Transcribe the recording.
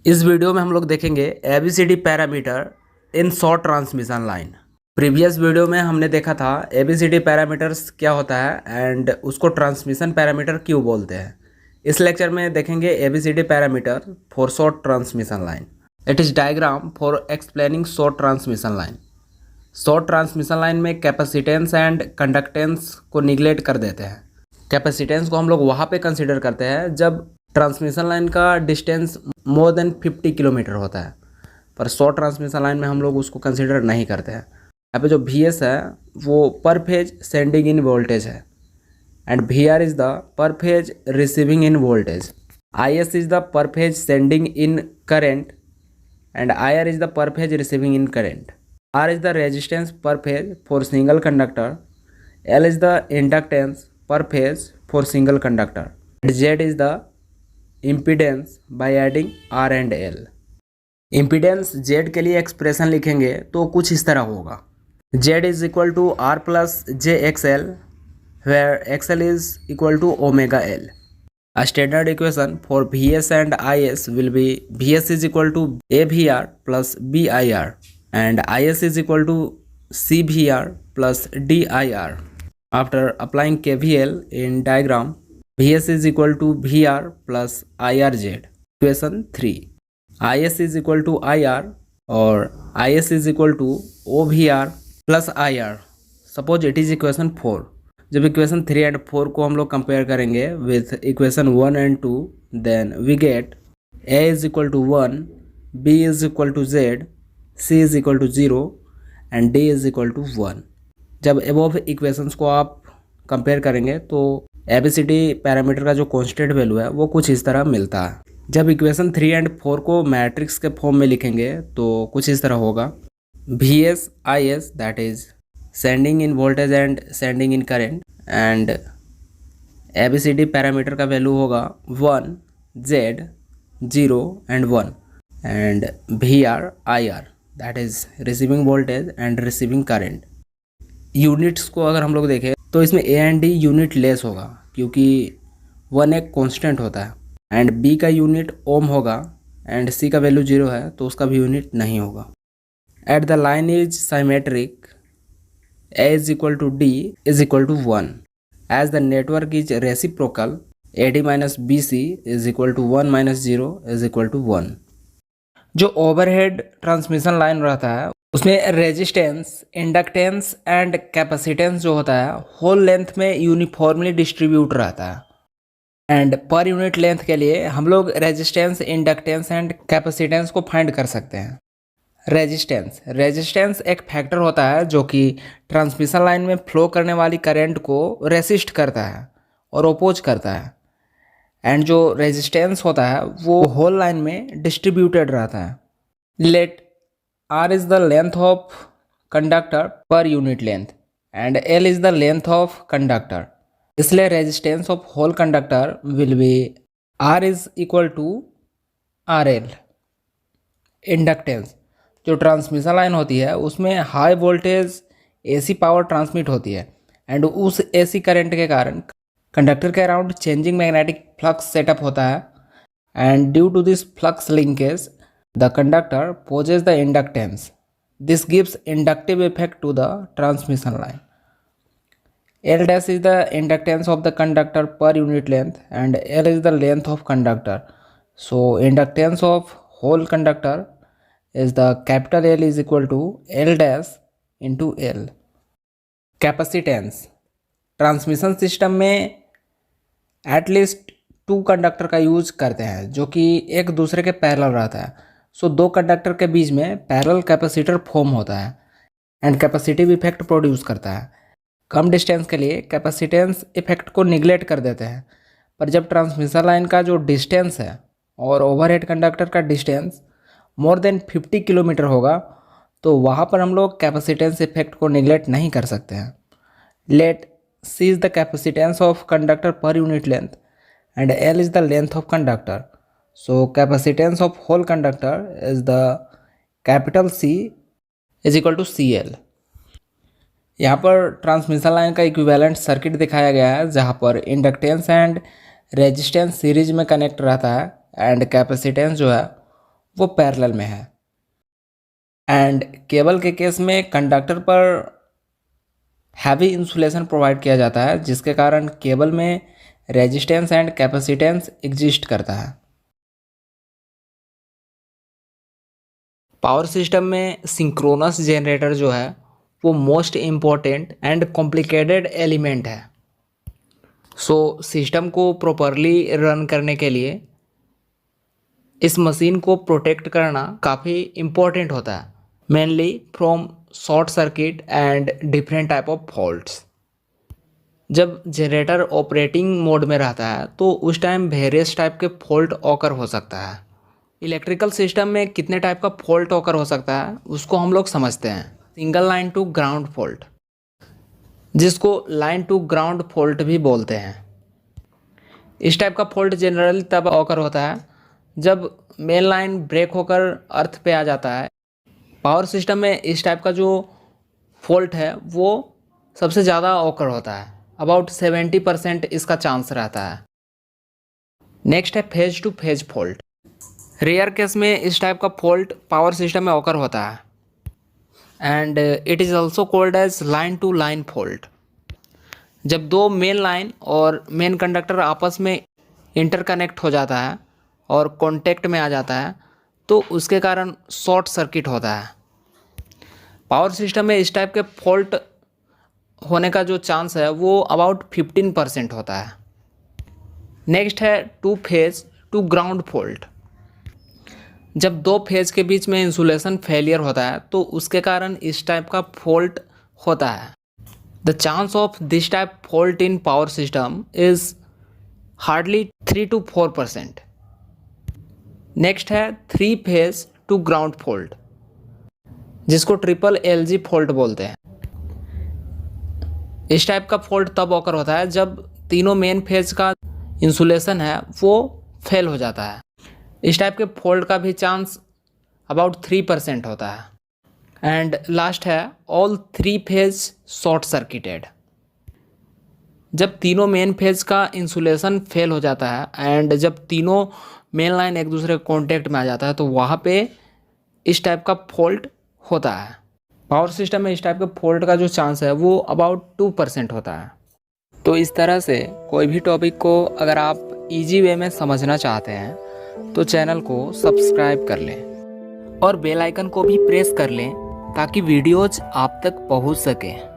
इस वीडियो में हम लोग देखेंगे ABCD parameter in short transmission line. Previous video में हमने देखा था ABCD पैरामीटर्स क्या होता है एंड उसको ट्रांसमिशन पैरामीटर क्यों बोलते हैं। इस लेक्चर में देखेंगे ABCD parameter for short transmission line. It is diagram for explaining short transmission line. Short transmission line में कैपेसिटेंस एंड कंडक्टेंस को निगलेक्ट कर देते हैं। कैपेसिटेंस को हम लोग वहाँ पे कंसिडर करते हैं जब ट्रांसमिशन लाइन का डिस्टेंस मोर देन 50 किलोमीटर होता है, पर शॉर्ट ट्रांसमिशन लाइन में हम लोग उसको कंसिडर नहीं करते हैं। यहाँ पे जो VS है वो पर फेज सेंडिंग इन वोल्टेज है एंड VR इज़ द पर phase receiving end voltage. IS is the पर phase sending end current and IR is the पर phase receiving end current. R is the resistance per phase for single conductor. L is the inductance per phase for single conductor. And Z is the impedance by adding R and L. Impedance Z के लिए expression लिखेंगे तो कुछ इस तरह होगा। Z is equal to R plus JXL where XL is equal to omega L. A standard equation for VS and IS will be VS is equal to AVR plus BIR. And IS is equal to CVR plus DIR. After applying KVL in diagram, VS is equal to VR plus IRZ. Equation 3. IS is equal to IR or IS is equal to OVR plus IR. Suppose it is equation 4. जब equation 3 and 4 को हम लोग compare करेंगे with equation 1 and 2, then we get A is equal to 1, B is equal to Z, C is equal to 0 and D is equal to 1। जब above equations को आप compare करेंगे तो ABCD पैरामीटर का जो कांस्टेंट वैल्यू है वो कुछ इस तरह मिलता है। जब इक्वेशन 3 एंड 4 को मैट्रिक्स के फॉर्म में लिखेंगे तो कुछ इस तरह होगा। VS IS that is sending end voltage and sending end current and ABCD parameter का वैल्यू होगा 1 Z 0 and 1 and VR IR that is receiving voltage and receiving current. Units को अगर हम लोग देखें तो इसमें A and D unit less होगा क्योंकि 1 एक कांस्टेंट होता है एंड B का यूनिट ओम होगा एंड C का वैल्यू 0 है तो उसका भी यूनिट नहीं होगा। At the line is symmetric A is equal to D is equal to 1 as the network is reciprocal AD minus BC is equal to 1 minus 0 is equal to 1। जो overhead transmission line रहता है उसमें resistance, inductance and capacitance जो होता है whole length में uniformly distribute रहता है एंड पर यूनिट लेंथ के लिए हम लोग रेजिस्टेंस, इंडक्टेंस एंड कैपेसिटेंस को फाइंड कर सकते हैं। रेजिस्टेंस एक फैक्टर होता है जो कि ट्रांसमिशन लाइन में फ्लो करने वाली करंट को रेसिस्ट करता है और ओपोज करता है एंड जो रेजिस्टेंस होता है वो होल लाइन में डिस्ट्रीब्यूटेड रहता है। Let R is the length of conductor per unit length and L is the length of conductor, इसलिए resistance of whole conductor will be R is equal to RL। Inductance, जो transmission line होती है उसमें high voltage AC power transmit होती है and उस AC current के कारण कंडक्टर के around changing magnetic flux setup होता है and due to this flux linkage the conductor poses the inductance. This gives inductive effect to the transmission line. L dash is the inductance of the conductor per unit length and L is the length of conductor. So inductance of whole conductor is the capital L is equal to L dash into L। Capacitance, transmission system में at least 2 conductor का use करते हैं जो कि एक दूसरे के parallel रहता है। सो 2 कंडक्टर के बीच में पैरेलल कैपेसिटर फॉर्म होता है एंड कैपेसिटिव इफेक्ट प्रोड्यूस करता है। कम डिस्टेंस के लिए कैपेसिटेंस इफेक्ट को निगलेक्ट कर देते हैं, पर जब ट्रांसमिशन लाइन का जो डिस्टेंस है और ओवरहेड कंडक्टर का डिस्टेंस मोर देन 50 किलोमीटर होगा तो वहाँ पर हम लोग कैपेसिटेंस इफेक्ट को निगलेक्ट नहीं कर सकते हैं। Let C is the capacitance of conductor per unit length and L is the length of conductor. So capacitance of whole conductor is the capital C is equal to CL। यहाँ पर transmission line का equivalent circuit दिखाया गया है जहाँ पर inductance and resistance series में connect रहता है एंड कैपेसिटेंस जो है वो पैरेलल में है। एंड केबल के केस में कंडक्टर पर हैवी इंसुलेशन प्रोवाइड किया जाता है, जिसके कारण केबल में रेजिस्टेंस एंड कैपेसिटेंस एग्जिस्ट करता है। पावर सिस्टम में सिंक्रोनस जनरेटर जो है वो most important and complicated element है। सो सिस्टम को प्रॉपरली रन करने के लिए इस मशीन को प्रोटेक्ट करना काफ़ी इम्पॉर्टेंट होता है, mainly from short circuit and different type of faults. जब जनरेटर ऑपरेटिंग मोड में रहता है तो उस टाइम वेरियस टाइप के फॉल्ट ऑकर हो सकता है। इलेक्ट्रिकल सिस्टम में कितने टाइप का फॉल्ट ऑकर हो सकता है उसको हम लोग समझते हैं। Single line to ground fault, जिसको लाइन टू ग्राउंड फॉल्ट भी बोलते हैं। इस टाइप का फॉल्ट जनरली तब ऑकर होता है जब मेन लाइन ब्रेक होकर अर्थ पे आ जाता है। पावर सिस्टम में इस टाइप का जो फॉल्ट है वो सबसे ज़्यादा ऑकर होता है, अबाउट 70% इसका चांस रहता है। नेक्स्ट है phase to phase fault. Rare case में इस टाइप का फॉल्ट पावर सिस्टम में ऑकर होता है and it is also called as line to line fault. जब दो मेन लाइन और मेन कंडक्टर आपस में इंटरकनेक्ट हो जाता है और कांटेक्ट में आ जाता है तो उसके कारण शॉर्ट सर्किट होता है। पावर सिस्टम में इस टाइप के फॉल्ट होने का जो चांस है वो अबाउट 15% होता है। नेक्स्ट है two phase to ground fault. जब दो फेज के बीच में इंसुलेशन फेलियर होता है तो उसके कारण इस टाइप का फॉल्ट होता है। The chance of this type fault in power system is hardly 3 to 4%। Next है three phase to ground fault, जिसको ट्रिपल LG फॉल्ट बोलते हैं। इस टाइप का फॉल्ट तब ऑकर होता है जब तीनों मेन फेज का इंसुलेशन है वो फेल हो जाता है। इस टाइप के फॉल्ट का भी चांस अबाउट 3% होता है। एंड लास्ट है all three phase short circuited. जब तीनों मेन फेज का इंसुलेशन फेल हो जाता है एंड जब तीनों मेन लाइन एक दूसरे कॉन्टेक्ट में आ जाता है तो वहाँ पे इस टाइप का फॉल्ट होता है। पावर सिस्टम में इस टाइप के फॉल्ट का जो चांस है वो अबाउट 2% होता है। तो इस तरह से कोई भी टॉपिक को अगर आप इजी वे में समझना चाहते हैं तो चैनल को सब्सक्राइब कर लें और बेल आइकन को भी प्रेस कर लें ताकि वीडियोज आप तक पहुंच सकें।